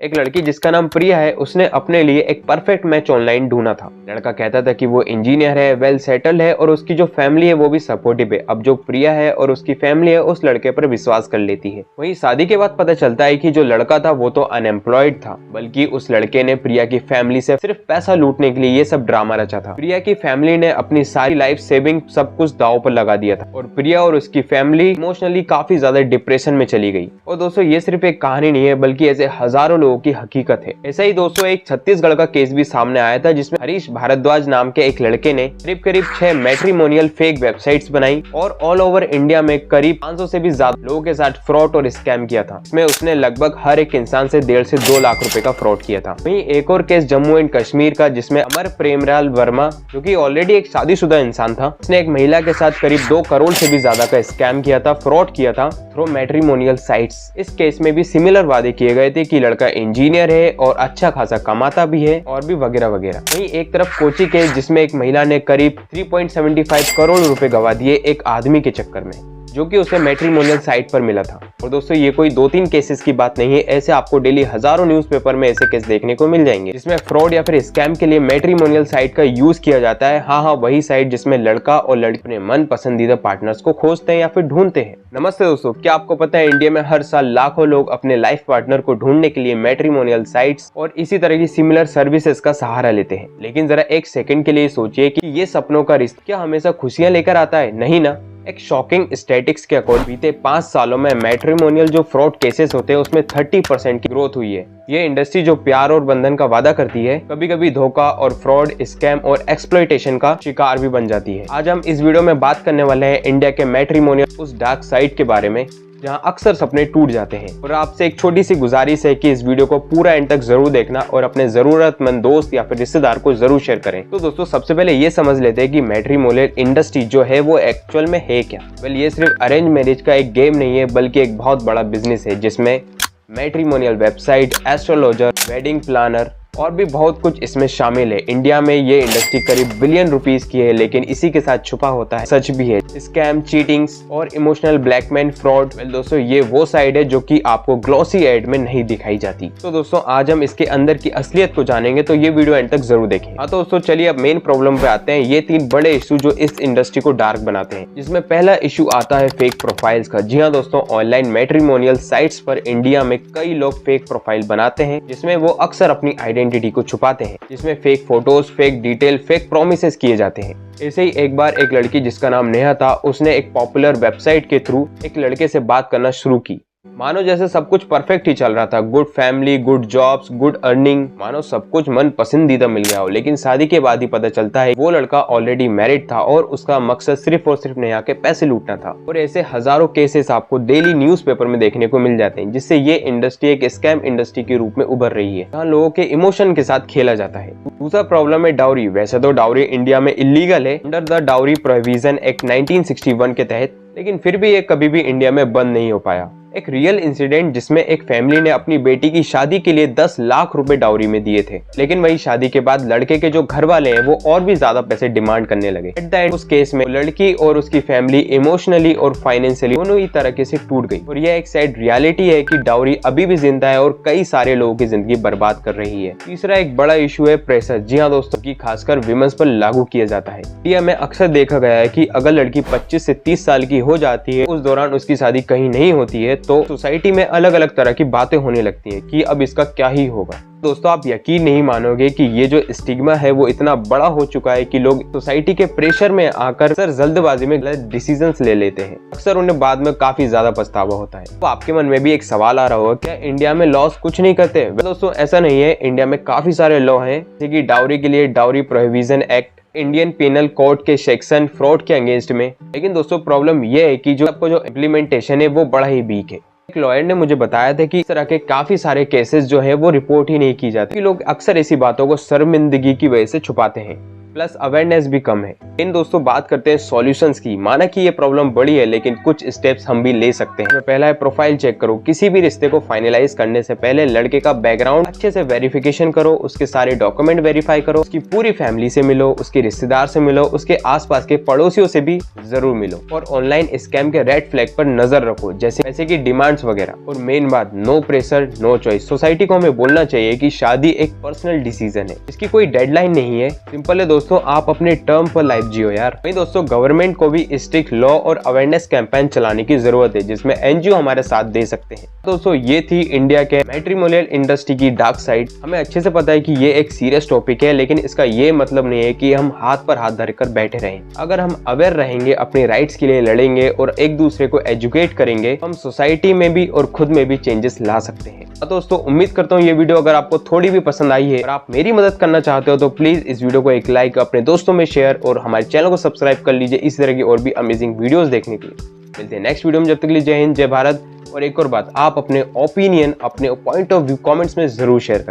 एक लड़की जिसका नाम प्रिया है, उसने अपने लिए एक परफेक्ट मैच ऑनलाइन ढूंढा था। लड़का कहता था कि वो इंजीनियर है, वेल सेटल्ड है और उसकी जो फैमिली है वो भी सपोर्टिव है। अब जो प्रिया है और उसकी फैमिली है उस लड़के पर विश्वास कर लेती है। वहीं शादी के बाद पता चलता है कि जो लड़का था वो तो अनएम्प्लॉयड था, बल्कि उस लड़के ने प्रिया की फैमिली से सिर्फ पैसा लूटने के लिए ये सब ड्रामा रचा था। प्रिया की फैमिली ने अपनी सारी लाइफ सेविंग सब कुछ दांव पर लगा दिया था और प्रिया और उसकी फैमिली इमोशनली काफी ज्यादा डिप्रेशन में चली गई। और दोस्तों ये सिर्फ एक कहानी नहीं है, बल्कि ऐसे हजारों लोगों की हकीकत है। ऐसा ही दोस्तों एक छत्तीसगढ़ का केस भी सामने आया था, जिसमें हरीश भारद्वाज नाम के एक लड़के ने करीब 6 मैट्रिमोनियल फेक वेबसाइट्स बनाई और ऑल ओवर इंडिया में करीब 500 से भी ज्यादा लोगों के साथ फ्रॉड और स्कैम किया था। इसमें उसने लगभग हर एक इंसान से 1.5 से 2 लाख रुपए का फ्रॉड किया था। वहीं एक और केस जम्मू एंड कश्मीर का, जिसमें अमर प्रेमलाल वर्मा, जो कि ऑलरेडी एक शादीशुदा इंसान था, उसने एक महिला के साथ करीब 2 करोड़ से भी ज्यादा का स्कैम किया था, फ्रॉड किया था थ्रू मैट्रिमोनियल साइट्स। इस केस में भी सिमिलर वादे किए गए थे कि लड़का इंजीनियर है और अच्छा खासा कमाता भी है और भी वगैरह वगैरह। वहीं एक तरफ कोची केस, जिसमें एक महिला ने करीब 3.75 करोड़ रुपए गवा दिए एक आदमी के चक्कर में, जो कि उसे मैट्रिमोनियल साइट पर मिला था। और दोस्तों ये कोई 2-3 केसेस की बात नहीं है, ऐसे आपको डेली हजारों न्यूज़पेपर में ऐसे केस देखने को मिल जाएंगे, जिसमें फ्रॉड या फिर स्कैम के लिए मैट्रिमोनियल साइट का यूज किया जाता है। हाँ, वही साइट जिसमें लड़का और लड़की अपने मन पसंदीदा पार्टनर्स को खोजते हैं या फिर ढूंढते हैं। नमस्ते दोस्तों, क्या आपको पता है इंडिया में हर साल लाखों लोग अपने लाइफ पार्टनर को ढूंढने के लिए मैट्रिमोनियल साइट्स और इसी तरह की सिमिलर सर्विसेज का सहारा लेते हैं। लेकिन जरा एक सेकंड के लिए सोचिए कि ये सपनों का रिश्ता क्या हमेशा खुशियां लेकर आता है? नहीं ना। एक शॉकिंग स्टैटिस्टिक्स के अकॉर्डिंग बीते 5 सालों में मैट्रिमोनियल जो फ्रॉड केसेस होते हैं उसमें 30% की ग्रोथ हुई है। ये इंडस्ट्री जो प्यार और बंधन का वादा करती है, कभी कभी धोखा और फ्रॉड, स्कैम और एक्सप्लॉयटेशन का शिकार भी बन जाती है। आज हम इस वीडियो में बात करने वाले हैं इंडिया के मैट्रिमोनियल उस डार्क साइड के बारे में जहां अक्सर सपने टूट जाते हैं। और आपसे एक छोटी सी गुजारिश है कि इस वीडियो को पूरा एंड तक जरूर देखना और अपने जरूरतमंद दोस्त या फिर रिश्तेदार को जरूर शेयर करें। तो दोस्तों सबसे पहले ये समझ लेते हैं कि मैट्रिमोनियल इंडस्ट्री जो है वो एक्चुअल में है क्या। वेल, ये सिर्फ अरेंज मैरिज का एक गेम नहीं है, बल्कि एक बहुत बड़ा बिजनेस है, जिसमें matrimonial website, astrologer, wedding planner और भी बहुत कुछ इसमें शामिल है। इंडिया में ये इंडस्ट्री करीब बिलियन रुपीस की है, लेकिन इसी के साथ छुपा होता है सच भी है, स्कैम, चीटिंग्स और इमोशनल ब्लैकमेल, फ्रॉड। वेल दोस्तों ये वो साइड है जो कि आपको ग्लॉसी एड में नहीं दिखाई जाती। तो दोस्तों आज हम इसके अंदर की असलियत को जानेंगे, तो ये वीडियो एंड तक जरूर देखें। हाँ तो दोस्तों चलिए अब मेन प्रॉब्लम पे आते हैं। ये 3 बड़े इशू जो इस इंडस्ट्री को डार्क बनाते हैं, जिसमें पहला इशू आता है फेक प्रोफाइल्स का। जी हाँ दोस्तों, ऑनलाइन मैट्रिमोनियल साइट्स पर इंडिया में कई लोग फेक प्रोफाइल बनाते हैं, जिसमें वो अक्सर अपनी आइडेंटिटी को छुपाते हैं, जिसमें fake photos, fake detail, fake promises किए जाते हैं। ऐसे ही एक बार एक लड़की जिसका नाम नेहा था, उसने एक पॉपुलर वेबसाइट के थ्रू एक लड़के से बात करना शुरू की। मानो जैसे सब कुछ परफेक्ट ही चल रहा था, good family, good jobs, good earning, मानो सब कुछ मन पसंदीदा मिल गया हो। लेकिन शादी के बाद ही पता चलता है वो लड़का ऑलरेडी मैरिड था और उसका मकसद सिर्फ और सिर्फ नेहा के पैसे लूटना था। और ऐसे हजारों केसेस आपको डेली न्यूज़पेपर में देखने को मिल जाते हैं, जिससे ये इंडस्ट्री एक स्कैम इंडस्ट्री के रूप में उभर रही है, जहाँ लोगों के इमोशन के साथ खेला जाता है। दूसरा प्रॉब्लम है डाउरी। वैसे तो डाउरी इंडिया में इलीगल है under the dowry prohibition act 1961 के तहत, लेकिन फिर भी ये कभी भी इंडिया में बंद नहीं हो पाया। एक रियल इंसिडेंट जिसमें एक फैमिली ने अपनी बेटी की शादी के लिए 10 लाख रुपए डाउरी में दिए थे, लेकिन वही शादी के बाद लड़के के जो घर वाले हैं वो और भी ज्यादा पैसे डिमांड करने लगे। एट द एंड उस केस में लड़की और उसकी फैमिली इमोशनली और फाइनेंशियली दोनों ही तरीके से टूट गई। और यह एक सैड रियलिटी है कि डाउरी अभी भी जिंदा है और कई सारे लोगों की जिंदगी बर्बाद कर रही है। तीसरा एक बड़ा इशू है प्रेशर। जी हाँ दोस्तों, की खासकर विमेंस पर लागू किया जाता है। इंडिया में अक्सर देखा गया है कि अगर लड़की 25 से 30 साल की हो जाती है, उस दौरान उसकी शादी कहीं नहीं होती है, तो सोसाइटी में अलग अलग तरह की बातें होने लगती हैं कि अब इसका क्या ही होगा। दोस्तों आप यकीन नहीं मानोगे कि ये जो स्टिग्मा है वो इतना बड़ा हो चुका है कि लोग सोसाइटी के प्रेशर में आकर सर जल्दबाजी में गलत डिसीजंस ले लेते हैं। अक्सर उन्हें बाद में काफी ज्यादा पछतावा होता है। तो आपके मन में भी एक सवाल आ रहा होगा, क्या इंडिया में लॉस कुछ नहीं करते? दोस्तों ऐसा नहीं है, इंडिया में काफी सारे लॉ हैं, जैसे कि डाउरी के लिए dowry prohibition act, Indian penal code के सेक्शन फ्रॉड के अगेंस्ट में। लेकिन दोस्तों प्रॉब्लम यह है कि जो आपको जो इम्प्लीमेंटेशन है वो बड़ा ही वीक है। एक लॉयर ने मुझे बताया था कि इस तरह के काफी सारे केसेस जो है वो रिपोर्ट ही नहीं की जाती। लोग अक्सर ऐसी बातों को शर्मिंदगी की वजह से छुपाते हैं। प्लस अवेयरनेस भी कम है। इन दोस्तों बात करते हैं सॉल्यूशंस की। माना कि ये प्रॉब्लम बड़ी है लेकिन कुछ स्टेप्स हम भी ले सकते हैं। पहला है प्रोफाइल चेक करो। किसी भी रिश्ते को फाइनलाइज करने से पहले लड़के का बैकग्राउंड अच्छे से वेरिफिकेशन करो, उसके सारे डॉक्यूमेंट वेरीफाई करो, उसकी पूरी फैमिली से मिलो, उसके रिश्तेदार से मिलो, उसके आसपास के पड़ोसियों से भी जरूर मिलो और ऑनलाइन स्कैम के रेड फ्लैग पर नजर रखो, जैसे कि डिमांड्स वगैरह। और मेन बात, no pressure no choice. Society को हमें बोलना चाहिए कि शादी एक पर्सनल डिसीजन है, इसकी कोई डेडलाइन नहीं है। सिंपल है दोस्तों, आप अपने टर्म पर लाइफ जियो यार। वहीं दोस्तों गवर्नमेंट को भी स्ट्रिक्ट लॉ और अवेयरनेस कैंपेन चलाने की जरूरत है, जिसमें एनजीओ हमारे साथ दे सकते हैं। दोस्तों ये थी इंडिया के मैट्रिमोनियल इंडस्ट्री की डार्क साइड। हमें अच्छे से पता है कि ये एक सीरियस टॉपिक है, लेकिन इसका ये मतलब नहीं है कि हम हाथ पर हाथ धरकर बैठे रहें। अगर हम अवेयर रहेंगे, अपने राइट्स के लिए लड़ेंगे और एक दूसरे को एजुकेट करेंगे, हम सोसाइटी में भी और खुद में भी चेंजेस ला सकते हैं। दोस्तों उम्मीद करता हूँ ये वीडियो अगर आपको थोड़ी भी पसंद आई है और आप मेरी मदद करना चाहते हो तो प्लीज इस वीडियो को एक लाइक, अपने दोस्तों में शेयर और हमारे चैनल को सब्सक्राइब कर लीजिए इस तरह की और भी अमेजिंग वीडियोस देखने के लिए। मिलते हैं नेक्स्ट वीडियो में, जब तक के लिए जय हिंद जय भारत। और एक और बात, आप अपने ओपिनियन, अपने पॉइंट ऑफ व्यू कमेंट्स में जरूर शेयर करें।